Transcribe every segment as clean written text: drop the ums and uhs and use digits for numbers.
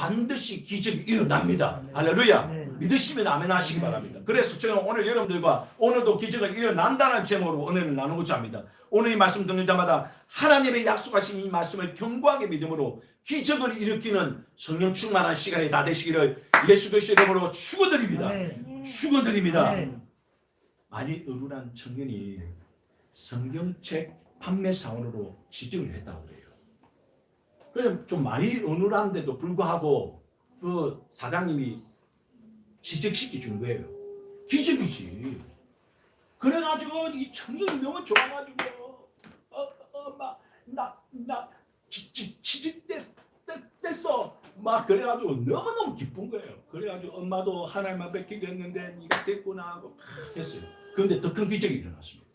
반드시 기적이 일어납니다. 할렐루야. 네. 믿으시면 아멘 하시기 바랍니다. 그래서 저는 오늘 여러분들과 오늘도 기적이 일어난다는 제목으로 은혜를 나누고자 합니다. 오늘 이 말씀 듣는 자마다 하나님의 약속하신 이 말씀을 견고하게 믿음으로 기적을 일으키는 성령 충만한 시간이 다 되시기를 예수 그리스도의 이름으로 축원드립니다. 네. 축원드립니다. 네. 많이 어눌한 청년이 성경책 판매 사원으로 취직을 했다고 해요. 그래서 좀 많이 어눌한데도 불구하고 그 사장님이 취직시켜 준 거예요. 기적이지. 그래가지고 이 청년이 너무 좋아가지고 나 취직됐어. 막 그래가지고 너무너무 기쁜 거예요. 그래가지고 엄마도 하나님만 뵙기겠는데 네가 됐구나 하고 했어요. 그런데 더 큰 기적이 일어났습니다.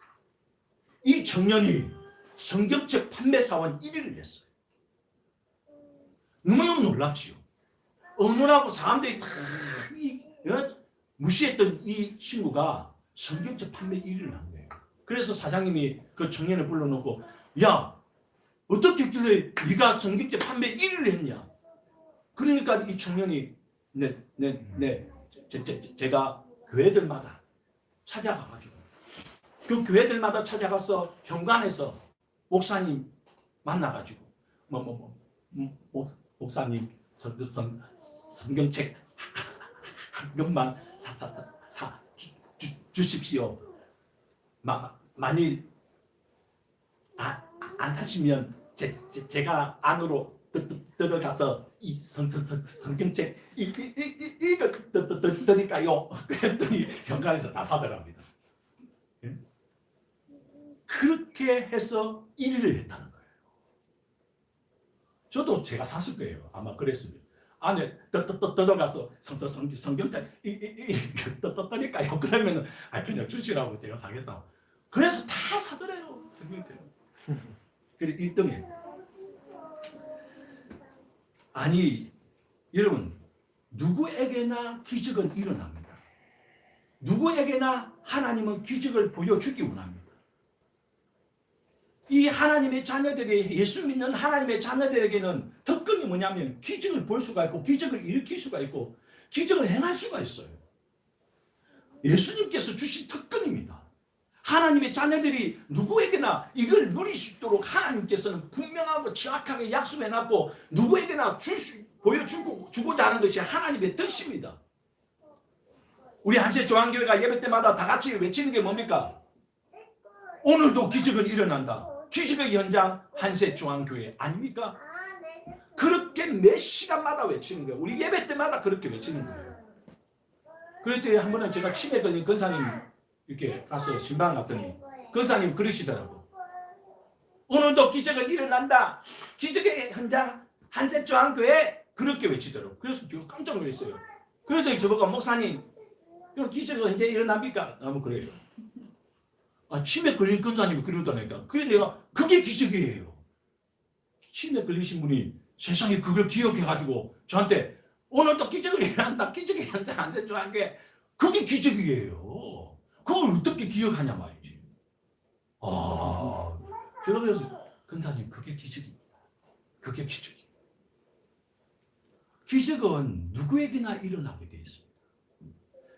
이 청년이 성경책 판매 사원 1위를 했어요. 너무너무 놀랍지요. 어눌하고 사람들이 다 무시했던 이 친구가 성경책 판매 1위를 한 거예요. 그래서 사장님이 그 청년을 불러놓고 야 어떻게 했길래 네가 성경책 판매 1위를 했냐. 그러니까 이 청년이 제가 교회들마다 찾아가가지고 그 교회들마다 찾아가서 현관에서 목사님 만나가지고 목사님 성경책 한 권만 주십시오. 만일 안 사시면 제가 안으로 들어가서 이 성경책 이거 드릴까요? 그랬더니 현관에서 다 사더랍니다. 그렇게 해서 1위를 했다는 거예요. 저도 제가 샀을 거예요. 아마 그랬으면. 안에 들어가서 성경책 드릴까요? 그러면 그냥 주시라고 제가 사겠다고. 그래서 다 사더래요. 성경책. 그래 1등에. 아니 여러분 누구에게나 기적은 일어납니다. 누구에게나 하나님은 기적을 보여주기 원합니다. 이 하나님의 자녀들이 예수 믿는 하나님의 자녀들에게는 특권이 뭐냐면 기적을 볼 수가 있고 기적을 일으킬 수가 있고 기적을 행할 수가 있어요. 예수님께서 주신 특권입니다. 하나님의 자녀들이 누구에게나 이걸 누릴 수 있도록 하나님께서는 분명하고 정확하게 약속해놨고 누구에게나 보여주고자 하는 것이 하나님의 뜻입니다. 우리 한세조항교회가 예배 때마다 다 같이 외치는 게 뭡니까? 오늘도 기적은 일어난다. 기적의 현장 한세조항교회 아닙니까? 그렇게 몇 시간마다 외치는 거예요. 우리 예배 때마다 그렇게 외치는 거예요. 그럴 때 한 번은 제가 치매 걸린 권사님 이렇게 가서 신방 갔더니 권사님 그러시더라고. 오늘도 기적은 일어난다. 기적의 현장 한세조항교회 그렇게 외치더라고. 그래서 제가 깜짝 놀랐어요. 그랬더니 저보고 목사님 기적은 언제 일어납니까? 하면 그래요. 치매 걸린 권사님이 그러다니까. 그래 내가 그게 기적이에요. 치매 걸리신 분이 세상에 그걸 기억해가지고 저한테 오늘도 기적이 일어난다. 기적의 현장 한세조항교회 그게 기적이에요. 그걸 어떻게 기억하냐 말이지. 제가 그래서 권사님 그게 기적입니다. 그게 기적이에요. 기적은 누구에게나 일어나게 되어 있습니다.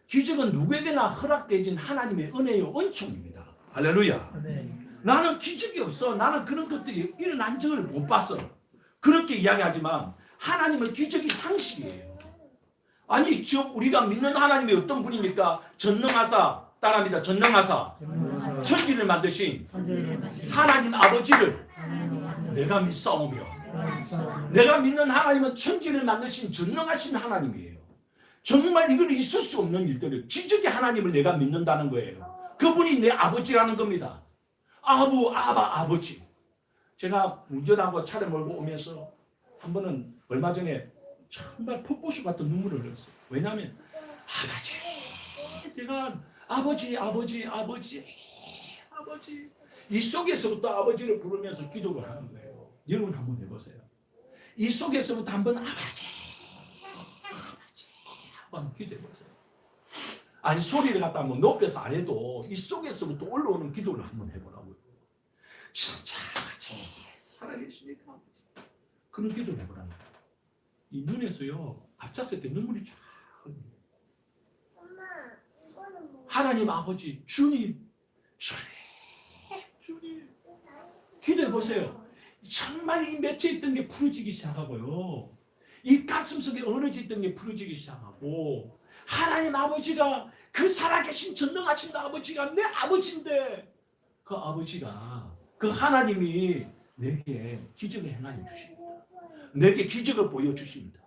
기적은 누구에게나 허락되어진 하나님의 은혜요 은총입니다. 할렐루야. 네. 나는 기적이 없어. 나는 그런 것들이 일어난 적을 못 봤어. 그렇게 이야기하지만 하나님은 기적이 상식이에요. 아니 우리가 믿는 하나님이 어떤 분입니까? 전능하사 따라합니다. 전능하사 천지를 만드신 하나님 아버지를 내가 믿사오며 내가 믿는 하나님은 천지를 만드신 전능하신 하나님이에요. 정말 이건 있을 수 없는 일들이에요. 기적의 하나님을 내가 믿는다는 거예요. 그분이 내 아버지라는 겁니다. 아버지. 제가 운전하고 차를 몰고 오면서 한 번은 얼마 전에 정말 폭포수 같은 눈물을 흘렸어요. 왜냐하면 제가 아버지 이 속에서부터 아버지를 부르면서 기도를 하는 거예요. 여러분 한번 해보세요. 이 속에서부터 한번 아버지 한번 기도해보세요. 아니 소리를 갖다 뭐 높여서 안 해도 이 속에서부터 올라오는 기도를 한번 해보라고요. 진짜 아버지 살아계십니까? 그런 기도를 해보라는 거예요. 이 눈에서요 갑작스레 눈물이 쫙. 하나님 아버지 주님 기도해 보세요. 정말 이 맺혀 있던 게 풀어지기 시작하고요. 이 가슴 속에 어느지 있던 게 풀어지기 시작하고 하나님 아버지가 그 살아계신 전능하신 아버지가 내 아버지인데 그 아버지가 그 하나님이 내게 기적을 행하여 주십니다. 내게 기적을 보여주십니다.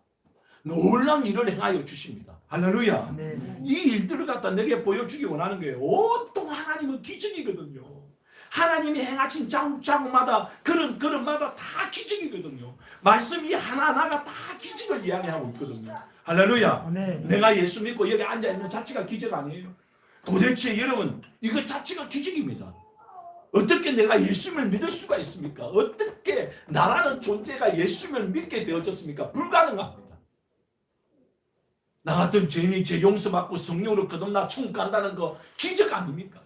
놀라운 일을 행하여 주십니다. 할렐루야. 네. 이 일들을 갖다 내게 보여주기 원하는 거예요. 온통 하나님은 기적이거든요. 하나님이 행하신 자국자국마다 그릇마다 다 기적이거든요. 말씀이 하나하나가 다 기적을 이야기하고 있거든요. 할렐루야. 네. 내가 예수 믿고 여기 앉아있는 자체가 기적 아니에요. 도대체 여러분 이거 자체가 기적입니다. 어떻게 내가 예수님을 믿을 수가 있습니까? 어떻게 나라는 존재가 예수님을 믿게 되어졌습니까? 불가능합니다. 나 같은 죄인이 죄 용서받고 성령으로 거듭나 천국 간다는 거 기적 아닙니까?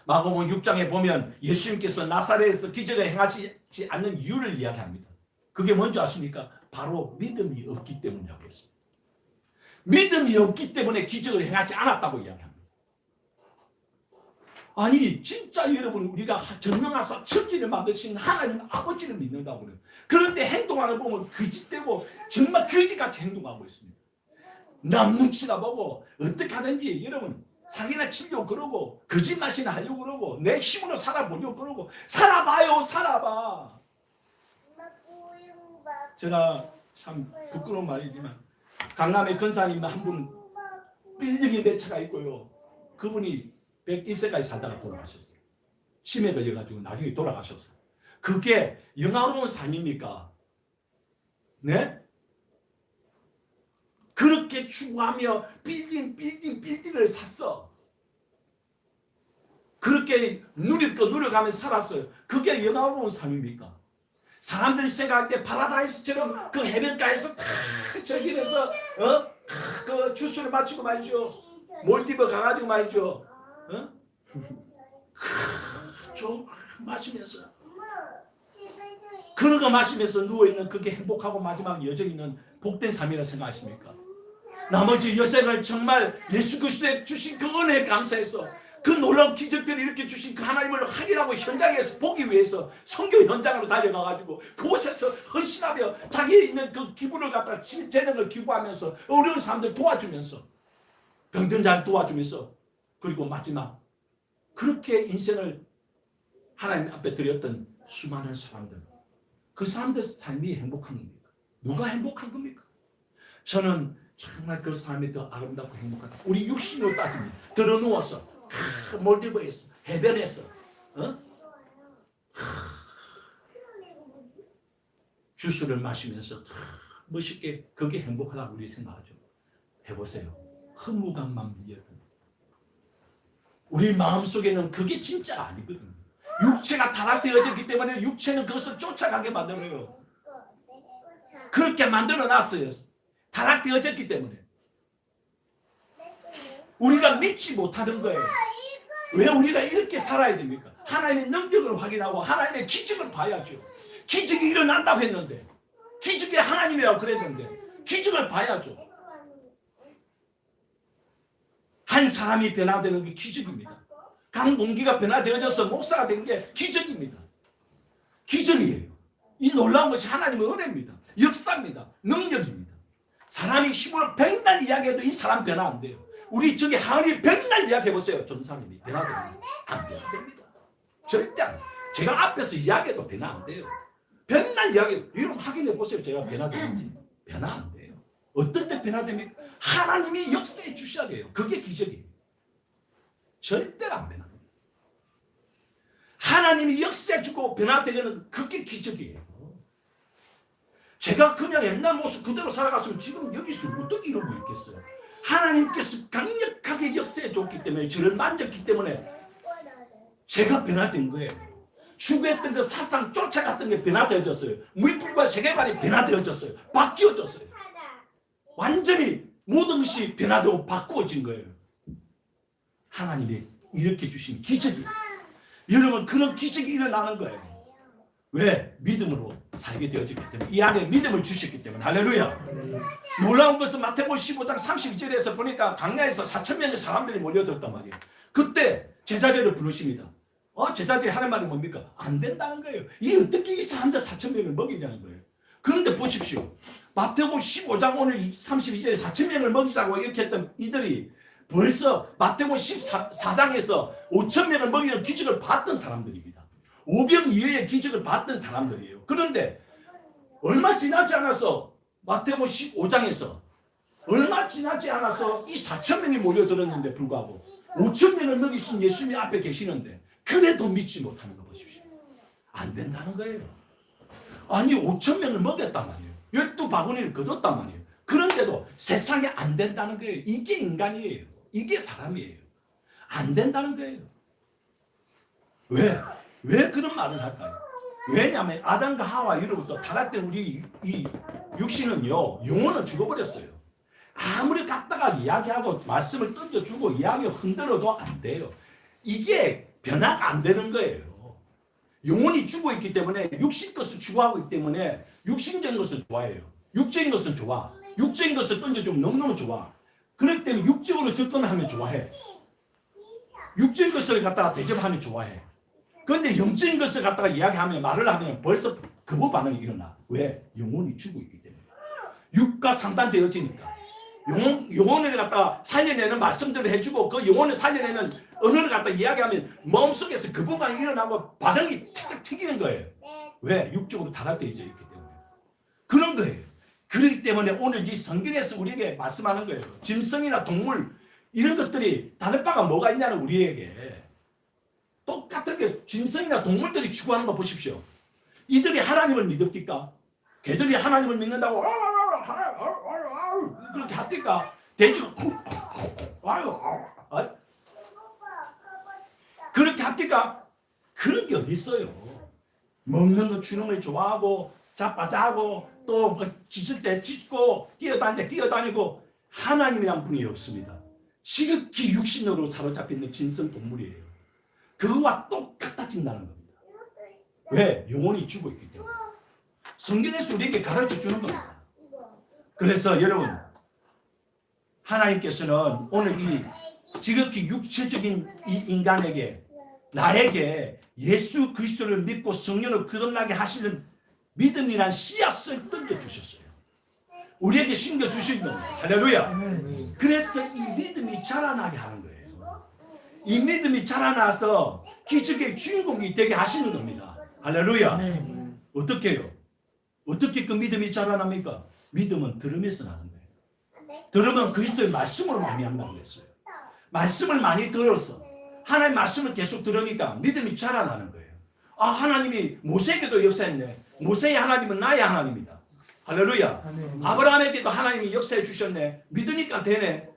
마가복음 6장에 보면 예수님께서 나사렛에서 기적을 행하지 않는 이유를 이야기합니다. 그게 뭔지 아십니까? 바로 믿음이 없기 때문이라고 했습니다. 믿음이 없기 때문에 기적을 행하지 않았다고 이야기합니다. 아니 진짜 여러분 우리가 전능하사 천지를 만드신 하나님 아버지를 믿는다고 그래요. 그런데 행동하는 거 보면 거짓되고 정말 거짓같이 행동하고 있습니다. 남 눈치나 보고 어떻게 하든지 여러분 사기나 치려고 그러고 거짓말이나 하려고 그러고 내 힘으로 살아보려고 그러고 살아봐요. 살아봐. 제가 참 부끄러운 말이지만 강남에 근사님 한 분 빌딩이 몇 채가 있고요. 그분이 101세까지 살다가 돌아가셨어요. 치매 걸려가지고 나중에 돌아가셨어요. 그게 영화로운 삶입니까? 네? 그렇게 추구하며 빌딩을 샀어. 그렇게 누려가면서 살았어요. 그게 영화로운 삶입니까? 사람들이 생각할 때 파라다이스처럼 그 해변가에서 탁 저기에서 그 주스를 마시고 말이죠. 몰디브 가가지고 말이죠. 좀 마시면서 그런 거 마시면서 누워있는 그게 행복하고 마지막 여정이는 복된 삶이라 생각하십니까? 나머지 여생을 정말 예수 그리스도에 주신 그 은혜에 감사해서 그 놀라운 기적들을 이렇게 주신 그 하나님을 확인하고 현장에서 보기 위해서 선교 현장으로 달려가가지고 그곳에서 헌신하며 자기에 있는 그 기부를 갖다 재능을 기부하면서 어려운 사람들 도와주면서 병든 자를 도와주면서 그리고 마지막 그렇게 인생을 하나님 앞에 드렸던 수많은 사람들 그 사람들 삶이 행복한 겁니까? 누가 행복한 겁니까? 저는 정말 그 삶이 더 아름답고 행복하다. 우리 육신으로 따지면 들어누워서 몰디브에서 해변에서 주스를 마시면서 멋있게 그게 행복하다고 우리 생각하죠. 해보세요. 허무감만 밀려든 우리 마음속에는 그게 진짜 아니거든요. 육체가 타락되어졌기 때문에 육체는 그것을 쫓아가게 만들어요. 그렇게 만들어놨어요. 타락되어졌기 때문에 우리가 믿지 못하는 거예요. 왜 우리가 이렇게 살아야 됩니까? 하나님의 능력을 확인하고 하나님의 기적을 봐야죠. 기적이 일어난다고 했는데 기적이 하나님이라고 그랬는데 기적을 봐야죠. 한 사람이 변화되는 게 기적입니다. 강동기가 변화되어져서 목사가 된 게 기적입니다. 기적이에요. 이 놀라운 것이 하나님의 은혜입니다. 역사입니다. 능력입니다. 사람이 힘으로 백날 이야기해도 이 사람 변화 안 돼요. 우리 저기 하은이 백날 이야기해보세요. 전사님이 변화됩니다. 안 변화됩니다. 절대 안 돼요. 제가 앞에서 이야기해도 변화 안 돼요. 백날 이야기해도 여러분 확인해보세요. 제가 변화되는지. 변화 안 돼요. 어떨 때 변화됩니까? 하나님이 역사해 주셔야 돼요. 그게 기적이에요. 절대로 안 변합니다. 하나님이 역사해 주고 변화되는 그게 기적이에요. 제가 그냥 옛날 모습 그대로 살아갔으면 지금 여기서 어떻게 이러고 있겠어요? 하나님께서 강력하게 역사해 줬기 때문에 저를 만졌기 때문에 제가 변화된 거예요. 추구했던 그 사상 쫓아갔던 게 변화되어졌어요. 물질과 세계관이 변화되어졌어요. 바뀌어졌어요. 완전히 모든 것이 변화되고 바꾸어진 거예요. 하나님이 이렇게 주신 기적이 여러분 그런 기적이 일어나는 거예요. 왜? 믿음으로 살게 되어졌기 때문에. 이 안에 믿음을 주셨기 때문에. 할렐루야. 놀라운 것은 마태복음 15장 32절에서 보니까 강야에서 4,000명의 사람들이 몰려들었단 말이에요. 그때 제자들을 부르십니다. 제자들이 하는 말이 뭡니까? 안 된다는 거예요. 이게 어떻게 이 사람들 4,000명을 먹이냐는 거예요. 그런데 보십시오. 마태복음 15장 오늘 32절에 4,000명을 먹이자고 이렇게 했던 이들이 벌써 마태복음 14장에서 5,000명을 먹이는 기적을 봤던 사람들입니다. 오병 이어의 기적을 봤던 사람들이에요. 그런데 얼마 지나지 않아서 마태복음 15장에서 얼마 지나지 않아서 이 4,000명이 몰려들었는데 불구하고 5,000명을 먹이신 예수님 앞에 계시는데 그래도 믿지 못하는 거 보십시오. 안 된다는 거예요. 아니 5,000명을 먹였단 말이에요. 12바구니를 거뒀단 말이에요. 그런데도 세상에 안 된다는 거예요. 이게 인간이에요. 이게 사람이에요. 안 된다는 거예요. 왜? 왜 그런 말을 할까요? 왜냐하면 아담과 하와 이로부터 타락된 우리 이 육신은요, 영혼은 죽어버렸어요. 아무리 갖다가 이야기하고 말씀을 던져주고 이야기 흔들어도 안 돼요. 이게 변화가 안 되는 거예요. 영혼이 죽어 있기 때문에 육신 것을 추구하고 있기 때문에 육신적인 것을 좋아해요. 육적인 것은 좋아. 육적인 것을 던져주면 너무너무 좋아. 그렇기 때문에 육적으로 접근하면 좋아해. 육적인 것을 갖다가 대접하면 좋아해. 그런데 영적인 것을 갖다가 이야기하면 말을 하면 벌써 거부 반응이 일어나. 왜? 영혼이 죽어 있기 때문에. 육과 상반되어지니까. 영혼을 갖다가 살려내는 말씀들을 해주고 그 영혼을 살려내는 언어를 갖다가 이야기하면 마음속에서 거부가 일어나고 반응이 틱틱 튀기는 거예요. 왜? 육적으로 타락되어 있기 때문에. 그런 거예요. 그렇기 때문에 오늘 이 성경에서 우리에게 말씀하는 거예요. 짐승이나 동물 이런 것들이 다를 바가 뭐가 있냐는 우리에게. 똑같은 게 짐승이나 동물들이 추구하는 거 보십시오. 이들이 하나님을 믿읍니까? 개들이 하나님을 믿는다고 그렇게 합니까? 돼지가 그렇게 합니까? 그런 게 어디 있어요? 먹는 거 주는 걸 좋아하고 자빠자고 또 짖을 때 짖고 뛰어다닐 때 뛰어다니고 하나님이란 분이 없습니다. 지극히 육신으로 사로잡혀 있는 짐승 동물이에요. 그거와 똑같아진다는 겁니다. 왜? 영혼이 죽어 있기 때문에. 성경에서 우리에게 가르쳐 주는 겁니다. 그래서 여러분, 하나님께서는 오늘 이 지극히 육체적인 이 인간에게 나에게 예수 그리스도를 믿고 성령을 거듭나게 하시는 믿음이란 씨앗을 던져주셨어요. 우리에게 심겨주신 겁니다. 할렐루야. 그래서 이 믿음이 자라나게 하는 거예요. 이 믿음이 자라나서 기적의 주인공이 되게 하시는 겁니다. 할렐루야. 어떻게 해요? 어떻게 그 믿음이 자라납니까? 믿음은 들음에서 나는 거예요. 들음은 그리스도의 말씀으로 많이 한다고 했어요. 말씀을 많이 들어서 하나님의 말씀을 계속 들으니까 믿음이 자라나는 거예요. 하나님이 모세에게도 역사했네. 모세의 하나님은 나의 하나님이다. 할렐루야. 아브라함에게도 하나님이 역사해 주셨네. 믿으니까 되네.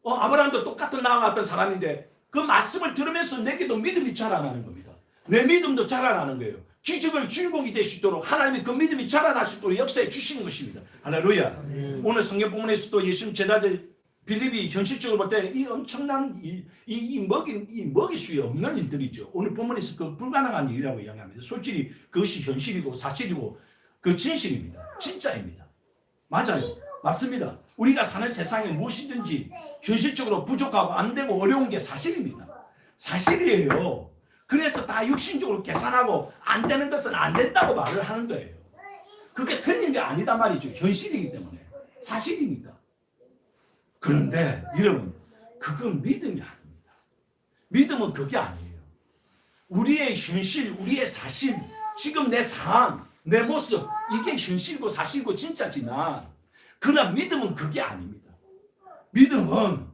아브라함도 똑같은 나와 같은 사람인데 그 말씀을 들으면서 내게도 믿음이 자라나는 겁니다. 내 믿음도 자라나는 거예요. 기적의 주인공이 될 수 있도록 하나님이 그 믿음이 자라날 수 있도록 역사해 주시는 것입니다. 할렐루야. 오늘 성경 본문에서도 예수님 제자들 빌립이 현실적으로 볼 때 이 엄청난 이 먹일 수 없는 일들이죠. 오늘 본문에서 그 불가능한 일이라고 이야기합니다. 솔직히 그것이 현실이고 사실이고 그 진실입니다. 진짜입니다. 맞아요. 맞습니다. 우리가 사는 세상에 무엇이든지 현실적으로 부족하고 안 되고 어려운 게 사실입니다. 사실이에요. 그래서 다 육신적으로 계산하고 안 되는 것은 안 된다고 말을 하는 거예요. 그게 틀린 게 아니다 말이죠. 현실이기 때문에. 사실이니까. 그런데 여러분, 그건 믿음이 아닙니다. 믿음은 그게 아니에요. 우리의 현실, 우리의 사실, 지금 내 상황, 내 모습, 이게 현실이고 사실이고 진짜지만 그러나 믿음은 그게 아닙니다. 믿음은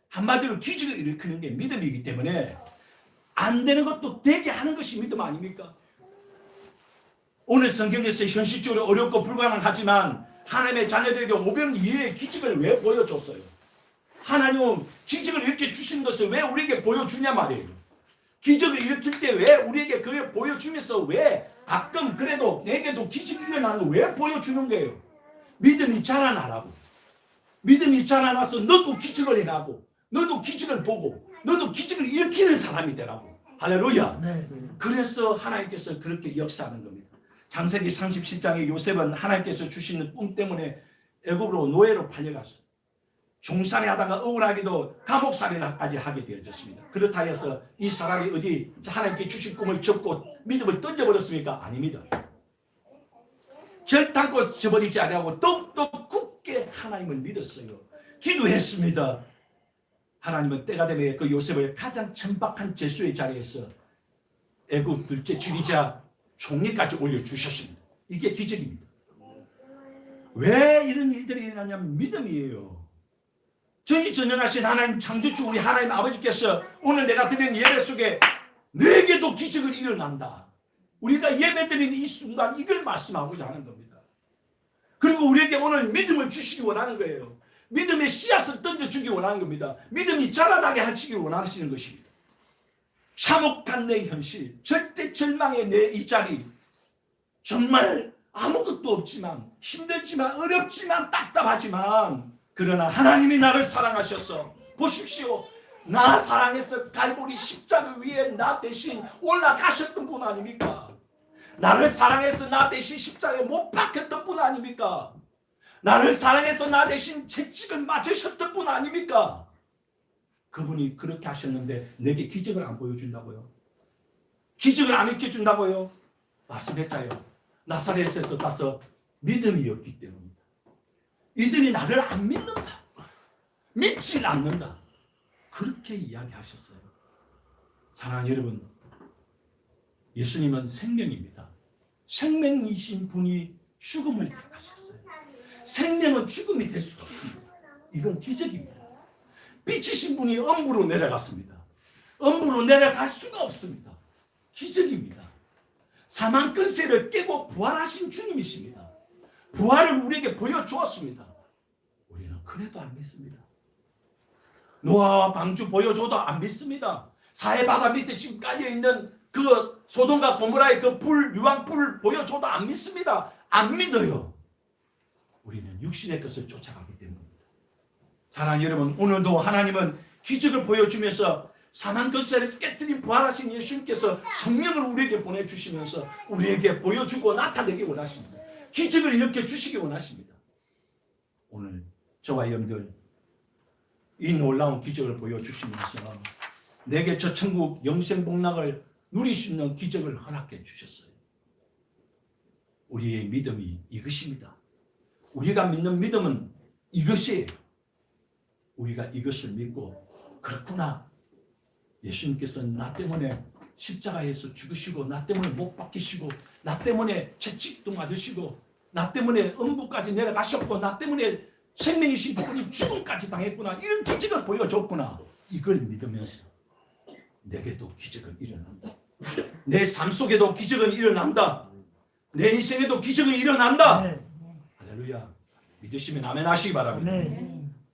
한마디로 기적을 일으키는 게 믿음이기 때문에 안 되는 것도 되게 하는 것이 믿음 아닙니까? 오늘 성경에서 현실적으로 어렵고 불가능하지만 하나님의 자녀들에게 오병이어의 기적을 왜 보여줬어요? 하나님은 기적을 일으켜 주신 것을 왜 우리에게 보여주냐 말이에요. 기적을 일으킬 때 왜 우리에게 그걸 보여주면서 왜 가끔 그래도 내게도 기적이 일어나는 걸 왜 보여주는 거예요? 믿음이 자라나라고. 믿음이 자라나서 너도 기적을 해나고 너도 기적을 보고 너도 기적을 일으키는 사람이 되라고. 할렐루야. 그래서 하나님께서 그렇게 역사하는 겁니다. 창세기 37장에 요셉은 하나님께서 주시는 꿈 때문에 애굽으로 노예로 팔려갔어요. 종살이 하다가 억울하게도 감옥살이까지 하게 되어졌습니다. 그렇다 해서 이 사람이 어디 하나님께 주신 꿈을 접고 믿음을 던져버렸습니까? 아닙니다. 절단고 저버리지 아니하고 더욱더 굳게 하나님을 믿었어요. 기도했습니다. 하나님은 때가 되면 그 요셉을 가장 천박한 제수의 자리에서 애굽 둘째 지리자 총리까지 올려주셨습니다. 이게 기적입니다. 왜 이런 일들이 일어나냐면 믿음이에요. 전지전능하신 하나님 창조주 우리 하나님 아버지께서 오늘 내가 드리는 예배 속에 내게도 기적을 일어난다. 우리가 예배드리는 이 순간 이걸 말씀하고자 하는 겁니다. 그리고 우리에게 오늘 믿음을 주시기 원하는 거예요. 믿음의 씨앗을 던져주기 원하는 겁니다. 믿음이 자라나게 하시기 원하시는 것입니다. 참혹한 내 현실, 절대 절망의 내 이 자리, 정말 아무것도 없지만 힘들지만 어렵지만 답답하지만 그러나 하나님이 나를 사랑하셔서 보십시오. 나 사랑해서 갈보리 십자가 위에 나 대신 올라가셨던 분 아닙니까? 나를 사랑해서 나 대신 십자가에 못 박혔던 분 아닙니까? 나를 사랑해서 나 대신 채찍을 맞으셨던 분 아닙니까? 그분이 그렇게 하셨는데 내게 기적을 안 보여준다고요? 기적을 안 익혀준다고요? 말씀했잖아요. 나사렛에서 가서 믿음이 없기 때문입니다. 이들이 나를 안 믿는다. 믿지 않는다. 그렇게 이야기하셨어요. 사랑하는 여러분, 예수님은 생명입니다. 생명이신 분이 죽음을 택하셨어요. 생명은 죽음이 될 수가 없습니다. 이건 기적입니다. 빛이신 분이 엄부로 내려갔습니다. 엄부로 내려갈 수가 없습니다. 기적입니다. 사망 근세를 깨고 부활하신 주님이십니다. 부활을 우리에게 보여주었습니다. 우리는 그래도 안 믿습니다. 노아와 방주 보여줘도 안 믿습니다. 사해 바다 밑에 지금 깔려있는 그 소돔과 고모라의 그 불, 유황불을 보여줘도 안 믿습니다. 안 믿어요. 우리는 육신의 것을 쫓아가기 때문입니다. 사랑하는 여러분, 오늘도 하나님은 기적을 보여주면서 사망 근세를 깨뜨린 부활하신 예수님께서 성령을 우리에게 보내주시면서 우리에게 보여주고 나타내기 원하십니다. 기적을 일으켜 주시기 원하십니다. 오늘 저와 여러분들 이 놀라운 기적을 보여주시면서 내게 저 천국 영생복락을 누릴 수 있는 기적을 허락해 주셨어요. 우리의 믿음이 이것입니다. 우리가 믿는 믿음은 이것이에요. 우리가 이것을 믿고 그렇구나. 예수님께서는 나 때문에 십자가에서 죽으시고 나 때문에 못 박히시고 나 때문에 채찍도 맞으시고 나 때문에 음부까지 내려가셨고 나 때문에 생명이신 그분이 죽음까지 당했구나. 이런 기적을 보여줬구나. 이걸 믿으면서 내게도 기적은 일어난다. 내 삶 속에도 기적은 일어난다. 내 인생에도 기적은 일어난다. 할렐루야. 믿으시면 아멘 하시기 바랍니다.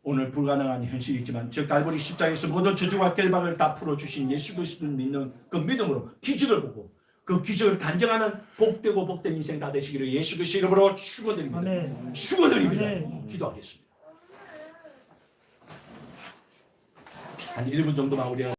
오늘 불가능한 현실이지만 저 갈보리 십자가에서 모든 저주와 결박을 다 풀어주신 예수 그리스도를 믿는 그 믿음으로 기적을 보고 그 기적을 단정하는 복되고 복된 인생 다 되시기를 예수 그리스도 이름으로 축원드립니다. 축원드립니다. 기도하겠습니다. 한 1분 정도만 우리가